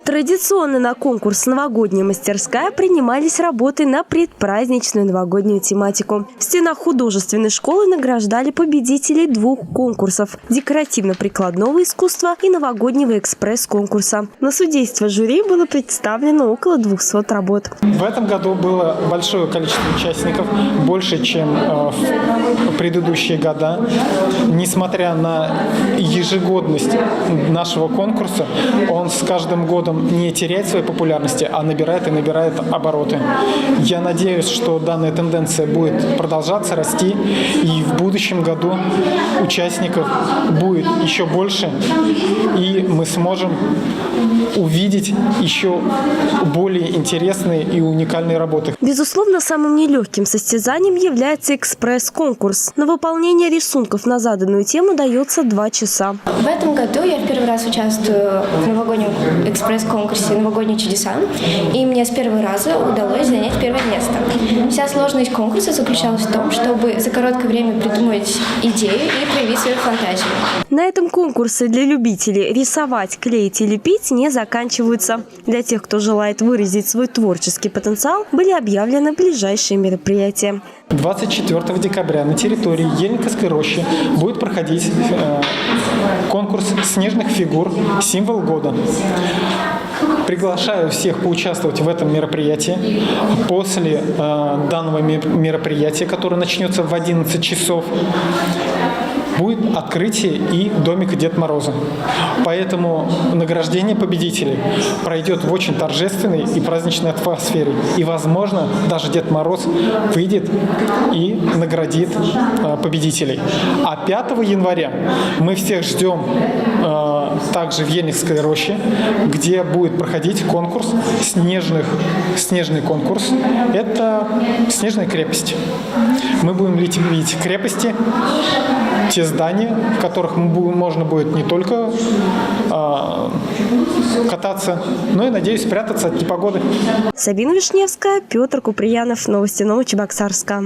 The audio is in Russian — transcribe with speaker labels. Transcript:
Speaker 1: Традиционно на конкурс «Новогодняя мастерская» принимались работы на предпраздничную новогоднюю тематику. В стенах художественной школы награждали победителей 2 конкурсов – декоративно-прикладного искусства и новогоднего экспресс-конкурса. На судейство жюри было представлено около 200 работ.
Speaker 2: В этом году было большое количество участников, больше, чем в предыдущие года. Несмотря на ежегодность нашего конкурса, он с каждым годом не теряет своей популярности, а набирает и набирает обороты. Я надеюсь, что данная тенденция будет продолжаться, расти, и в будущем году участников будет еще больше, и мы сможем увидеть еще более интересные и уникальные работы.
Speaker 1: Безусловно, самым нелегким состязанием является экспресс-конкурс. На выполнение рисунков на заданную тему дается 2 часа.
Speaker 3: В этом году я в первый раз участвую в новогоднем экспресс-конкурсе «Новогодние чудеса», и мне с первого раза удалось занять первое место. Вся сложность конкурса заключалась в том, чтобы за короткое время придумать идею и проявить свою фантазию.
Speaker 1: На этом конкурсы для любителей рисовать, клеить и лепить не заканчиваются. Для тех, кто желает выразить свой творческий потенциал, были объявлены ближайшие мероприятия.
Speaker 2: 24 декабря на территории Ельниковской рощи будет проходить конкурс снежных фигур «Символ года». Приглашаю всех поучаствовать в этом мероприятии. После данного мероприятия, которое начнется в 11 часов, будет открытие и домика Деда Мороза. Поэтому награждение победителей пройдет в очень торжественной и праздничной атмосфере. И, возможно, даже Дед Мороз выйдет и наградит победителей. А 5 января мы всех ждем также в Ельниковской роще, где будет проходить конкурс, снежный конкурс. Это снежная крепость. Мы будем лепить крепости, те здания, в которых можно будет не только кататься, но и, надеюсь, спрятаться от непогоды.
Speaker 1: Сабина Вишневская, Петр Куприянов. Новости Новочебоксарска.